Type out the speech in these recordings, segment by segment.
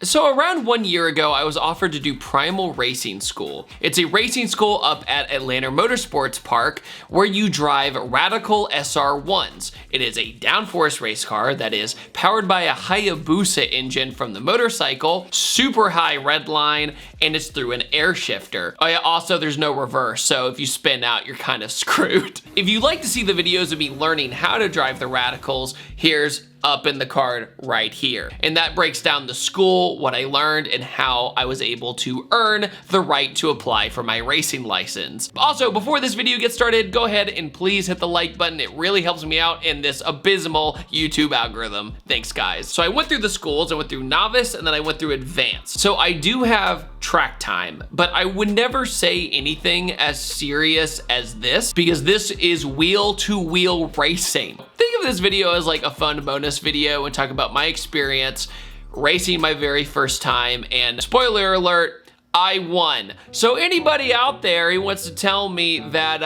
So around 1 year ago, I was offered to do Primal Racing School. It's a racing school up at Atlanta Motorsports Park where you drive Radical SR1s. It is a downforce race car that is powered by a Hayabusa engine from the motorcycle, super high red line, and it's through an air shifter. Oh yeah, also there's no reverse, so if you spin out, you're kind of screwed. If you'd like to see the videos of me learning how to drive the Radicals, here's up in the card right here. And that breaks down the school, what I learned, and how I was able to earn the right to apply for my racing license. Also, before this video gets started, go ahead and please hit the like button. It really helps me out in this abysmal YouTube algorithm. Thanks, guys. So I went through the schools. I went through novice, and then I went through advanced. So I do have track time, but I would never say anything as serious as this because this is wheel-to-wheel racing. Think of this video as like a fun bonus video and talk about my experience racing my very first time, and spoiler alert, I won. So anybody out there who wants to tell me that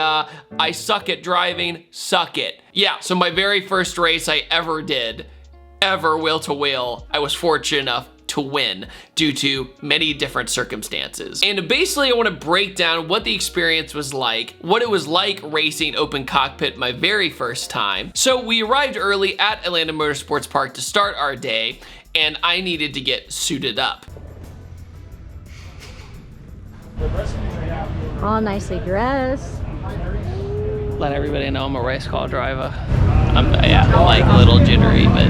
I suck at driving, suck it. Yeah, so my very first race I ever did, ever wheel-to-wheel, I was fortunate enough to win due to many different circumstances. And basically I want to break down what the experience was like, what it was like racing open cockpit my very first time. So we arrived early at Atlanta Motorsports Park to start our day, and I needed to get suited up. All nicely dressed. Let everybody know I'm a race car driver. I'm like a little jittery, but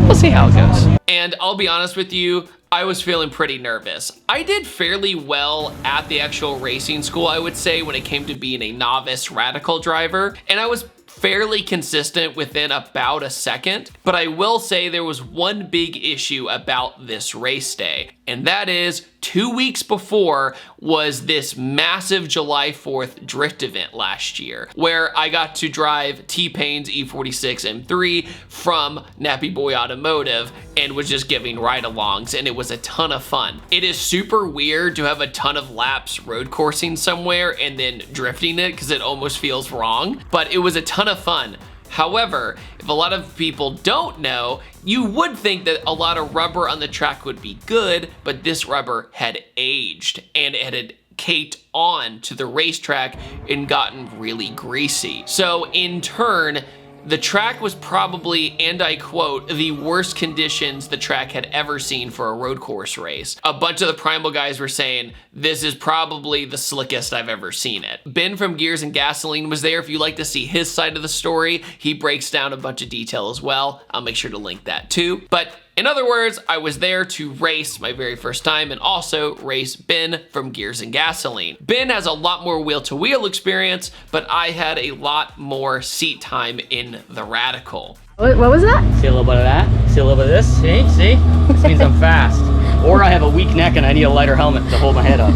we'll see how it goes. And I'll be honest with you, I was feeling pretty nervous. I did fairly well at the actual racing school, I would say, when it came to being a novice radical driver, and I was fairly consistent within about a second, but I will say there was one big issue about this race day, and that is 2 weeks before was this massive July 4th drift event last year, where I got to drive T-Pain's E46 M3 from Nappy Boy Automotive and was just giving ride-alongs, and it was a ton of fun. It is super weird to have a ton of laps road coursing somewhere and then drifting it because it almost feels wrong, but it was a ton of fun. However, if a lot of people don't know, you would think that a lot of rubber on the track would be good, but this rubber had aged and it had caked on to the racetrack and gotten really greasy. So in turn, the track was probably, and I quote, the worst conditions the track had ever seen for a road course race. A bunch of the Primal guys were saying, this is probably the slickest I've ever seen it. Ben from Gears and Gasoline was there. If you'd like to see his side of the story, he breaks down a bunch of detail as well. I'll make sure to link that too. But in other words, I was there to race my very first time and also race Ben from Gears and Gasoline. Ben has a lot more wheel-to-wheel experience, but I had a lot more seat time in the Radical. What was that? See a little bit of that? See a little bit of this? See? See? This means I'm fast. Or I have a weak neck and I need a lighter helmet to hold my head up.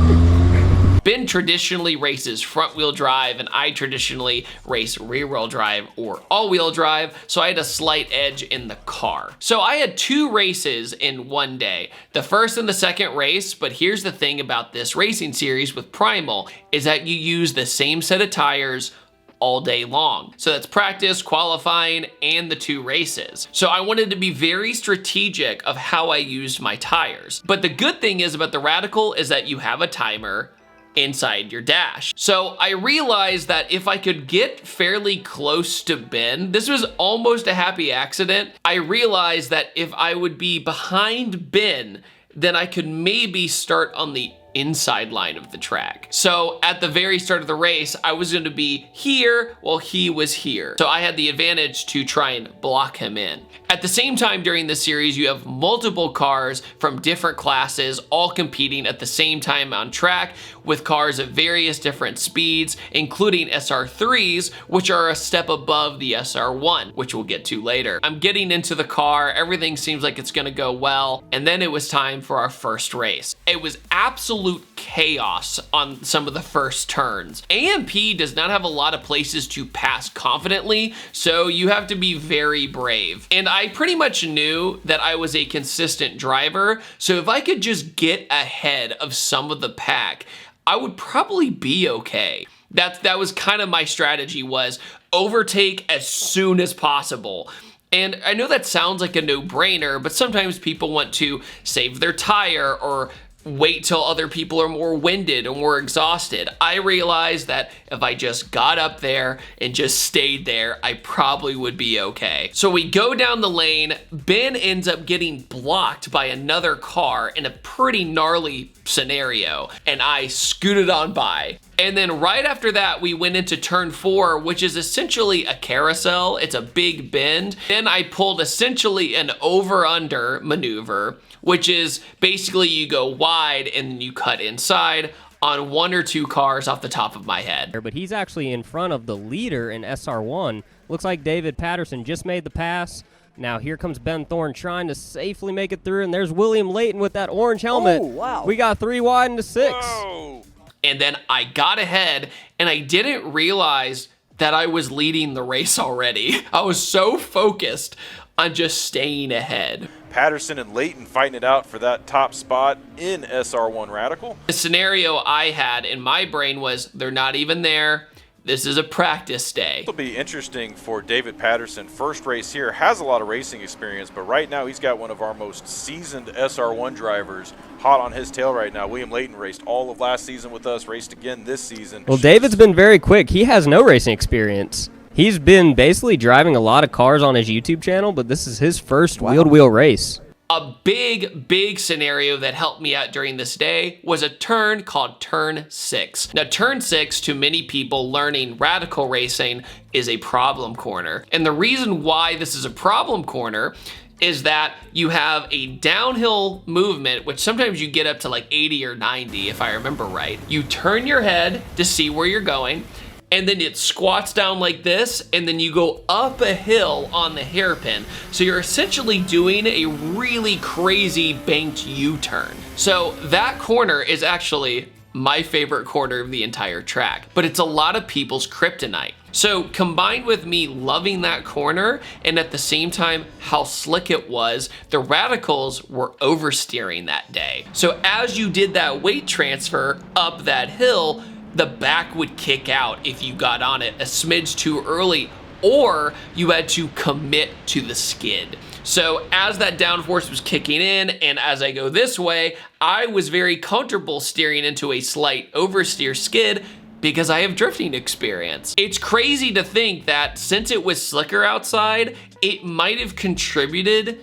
Ben traditionally races front-wheel drive, and I traditionally race rear-wheel drive or all-wheel drive, so I had a slight edge in the car. So I had 2 races in one day, the first and the second race, but here's the thing about this racing series with Primal, is that you use the same set of tires all day long. So that's practice, qualifying, and the 2 races. So I wanted to be very strategic of how I used my tires. But the good thing is about the Radical is that you have a timer inside your dash. So I realized that if I could get fairly close to Ben, this was almost a happy accident. I realized that if I would be behind Ben, then I could maybe start on the inside line of the track. So at the very start of the race, I was going to be here while he was here. So I had the advantage to try and block him in. At the same time during this series, you have multiple cars from different classes all competing at the same time on track with cars at various different speeds, including SR3s, which are a step above the SR1, which we'll get to later. I'm getting into the car, everything seems like it's gonna go well, and then it was time for our first race. It was absolute chaos on some of the first turns. AMP does not have a lot of places to pass confidently, so you have to be very brave. And I pretty much knew that I was a consistent driver, so if I could just get ahead of some of the pack, I would probably be okay. That was kind of my strategy, was overtake as soon as possible. And I know that sounds like a no-brainer, but sometimes people want to save their tire or wait till other people are more winded or more exhausted. I realized that if I just got up there and just stayed there, I probably would be okay. So we go down the lane. Ben ends up getting blocked by another car in a pretty gnarly scenario, and I scooted on by. And then right after that, we went into turn 4, which is essentially a carousel. It's a big bend. Then I pulled essentially an over-under maneuver, which is basically you go wide and then you cut inside on 1 or 2 cars off the top of my head. But he's actually in front of the leader in SR1. Looks like David Patterson just made the pass. Now here comes Ben Thorn trying to safely make it through, and there's William Layton with that orange helmet. Oh, wow. We got 3 wide into 6. Whoa. And then I got ahead, and I didn't realize that I was leading the race already. I was so focused on just staying ahead. Patterson and Layton fighting it out for that top spot in SR1 Radical. The scenario I had in my brain was they're not even there. This is a practice day. It'll be interesting for David Patterson. First race here, has a lot of racing experience, but right now he's got one of our most seasoned SR1 drivers hot on his tail right now. William Layton raced all of last season with us, raced again this season. Well, David's been very quick. He has no racing experience. He's been basically driving a lot of cars on his YouTube channel, but this is his first wheel-to-wheel race. A big scenario that helped me out during this day was a turn called turn 6. Now, turn 6, to many people learning radical racing, is a problem corner. And the reason why this is a problem corner is that you have a downhill movement, which sometimes you get up to like 80 or 90, if I remember right. You turn your head to see where you're going, and then it squats down like this, and then you go up a hill on the hairpin. So you're essentially doing a really crazy banked U-turn. So that corner is actually my favorite corner of the entire track, but it's a lot of people's kryptonite. So combined with me loving that corner and at the same time how slick it was, the radicals were oversteering that day. So as you did that weight transfer up that hill, the back would kick out if you got on it a smidge too early, or you had to commit to the skid. So as that downforce was kicking in, and as I go this way, I was very comfortable steering into a slight oversteer skid because I have drifting experience. It's crazy to think that since it was slicker outside, it might have contributed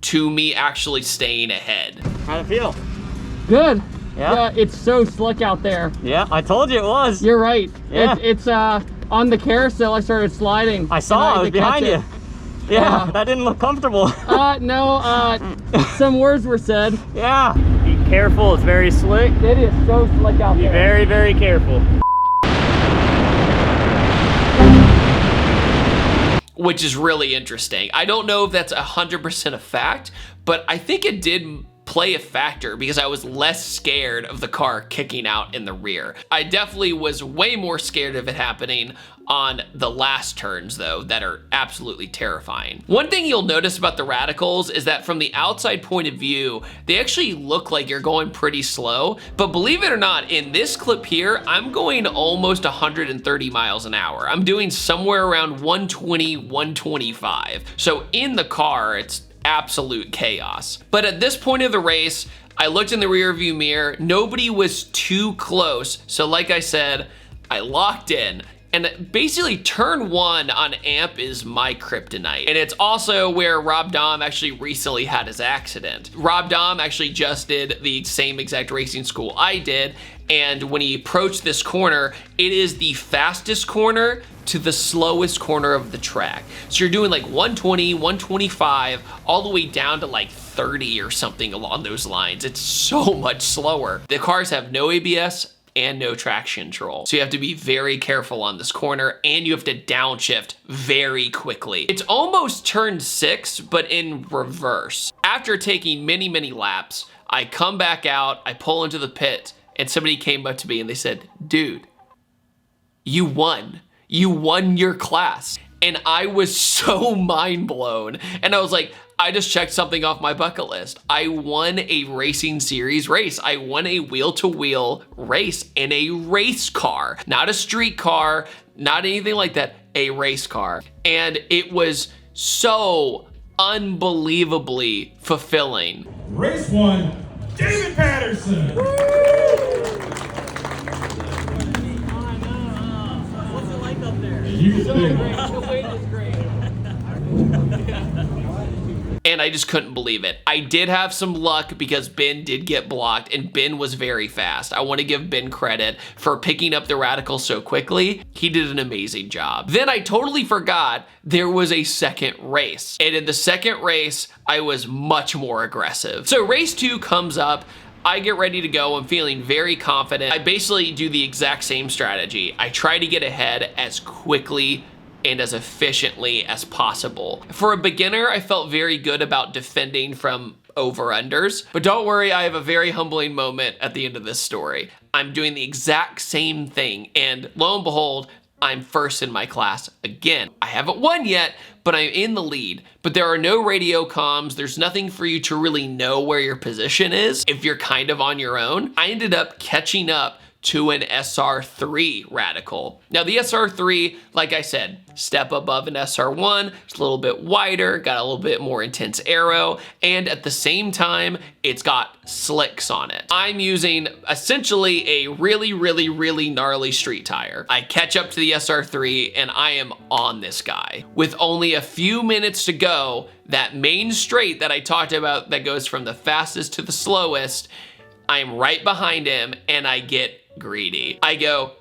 to me actually staying ahead. How'd it feel? Good. Yeah? It's so slick out there. Yeah, I told you it was. You're right. Yeah. It's on the carousel, I started sliding. I saw it, I was behind you. Yeah, that didn't look comfortable. No, some words were said. Yeah. Be careful, it's very slick. It is so slick out there. Be very, very careful. Which is really interesting. I don't know if that's 100% a fact, but I think it did play a factor because I was less scared of the car kicking out in the rear. I definitely was way more scared of it happening on the last turns though, that are absolutely terrifying. One thing you'll notice about the radicals is that from the outside point of view, they actually look like you're going pretty slow, but believe it or not, in this clip here, I'm going almost 130 miles an hour. I'm doing somewhere around 120, 125. So in the car, it's absolute chaos. But at this point of the race, I looked in the rear view mirror, nobody was too close. So like I said, I locked in. And basically turn 1 on AMP is my kryptonite. And it's also where Rob Dahm actually recently had his accident. Rob Dahm actually just did the same exact racing school I did. And when he approached this corner, it is the fastest corner to the slowest corner of the track. So you're doing like 120, 125, all the way down to like 30 or something along those lines. It's so much slower. The cars have no ABS and no traction control. So you have to be very careful on this corner, and you have to downshift very quickly. It's almost turn 6, but in reverse. After taking many, many laps, I come back out, I pull into the pit, and somebody came up to me and they said, dude, you won. You won your class. And I was so mind blown. And I was like, I just checked something off my bucket list. I won a racing series race. I won a wheel-to-wheel race in a race car, not a street car, not anything like that, a race car. And it was so unbelievably fulfilling. Race 1, David Patterson. What's it like up there? You get the big one. The weight is great. And I just couldn't believe it. I did have some luck because Ben did get blocked, and Ben was very fast. I want to give Ben credit for picking up the Radical so quickly. He did an amazing job. Then I totally forgot there was a second race. And in the second race, I was much more aggressive. So race 2 comes up. I get ready to go. I'm feeling very confident. I basically do the exact same strategy. I try to get ahead as quickly and as efficiently as possible. For a beginner, I felt very good about defending from over-unders, but don't worry, I have a very humbling moment at the end of this story. I'm doing the exact same thing, and lo and behold, I'm first in my class again. I haven't won yet, but I'm in the lead. But there are no radio comms. There's nothing for you to really know where your position is if you're kind of on your own. I ended up catching up to an SR3 Radical. Now the SR3, like I said, step above an SR1, it's a little bit wider, got a little bit more intense aero, and at the same time, it's got slicks on it. I'm using essentially a really, really, really gnarly street tire. I catch up to the SR3 and I am on this guy. With only a few minutes to go, that main straight that I talked about that goes from the fastest to the slowest, I'm right behind him and I get greedy. I go,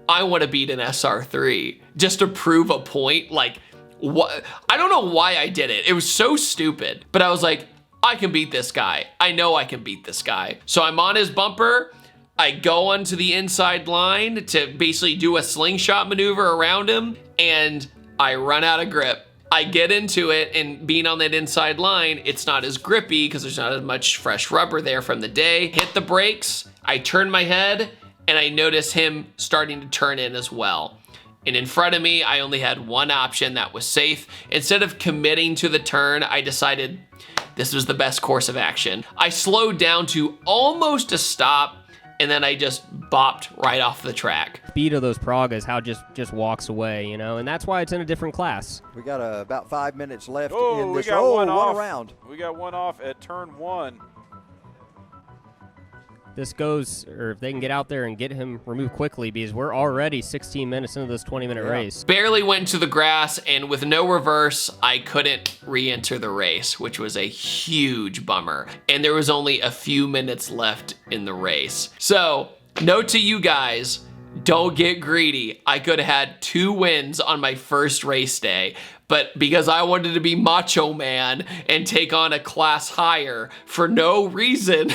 I want to beat an SR3 just to prove a point. Like, what? I don't know why I did it. It was so stupid, but I was like, I can beat this guy. I know I can beat this guy. So I'm on his bumper. I go onto the inside line to basically do a slingshot maneuver around him, and I run out of grip. I get into it, and being on that inside line, it's not as grippy because there's not as much fresh rubber there from the day. Hit the brakes, I turn my head, and I notice him starting to turn in as well. And in front of me, I only had one option that was safe. Instead of committing to the turn, I decided this was the best course of action. I slowed down to almost a stop, and then I just bopped right off the track. Speed of those Pragas, how just walks away, you know, and that's why it's in a different class. We got about 5 minutes left Oh, in we this. got one off. Around. We got one off at turn 1. This goes, or if they can get out there and get him removed quickly, because we're already 16 minutes into this 20-minute race. Barely went to the grass, and with no reverse, I couldn't re-enter the race, which was a huge bummer. And there was only a few minutes left in the race. So, note to you guys, don't get greedy. I could have had 2 wins on my first race day, but because I wanted to be macho man and take on a class higher for no reason,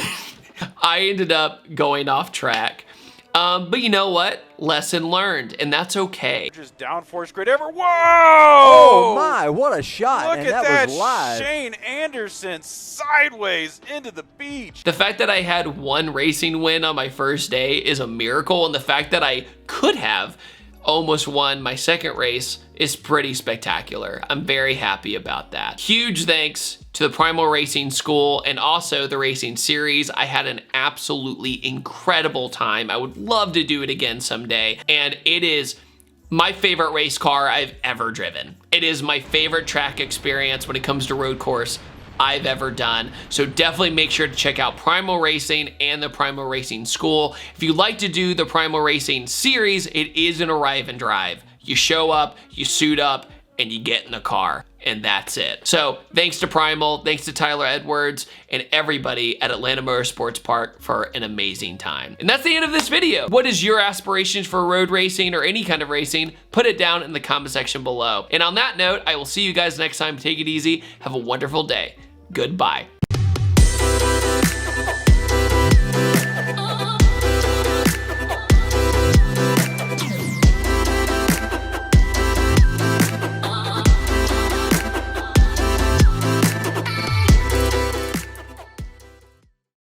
I ended up going off track. But you know what? Lesson learned, and that's okay. Just downforce grid ever. Whoa! Oh my, what a shot. Look and at that that, was live. Shane Anderson sideways into the beach. The fact that I had 1 racing win on my first day is a miracle, and the fact that I could have almost won my second race is pretty spectacular. I'm very happy about that. Huge thanks to the Primal Racing School and also the Racing Series. I had an absolutely incredible time. I would love to do it again someday, and it is my favorite race car I've ever driven. It is my favorite track experience when it comes to road course I've ever done. So definitely make sure to check out Primal Racing and the Primal Racing School. If you like to do the Primal Racing Series, it is an arrive and drive. You show up, you suit up, and you get in the car, and that's it. So thanks to Primal, thanks to Tyler Edwards, and everybody at Atlanta Motorsports Park for an amazing time. And that's the end of this video. What is your aspirations for road racing or any kind of racing? Put it down in the comment section below. And on that note, I will see you guys next time. Take it easy. Have a wonderful day. Goodbye.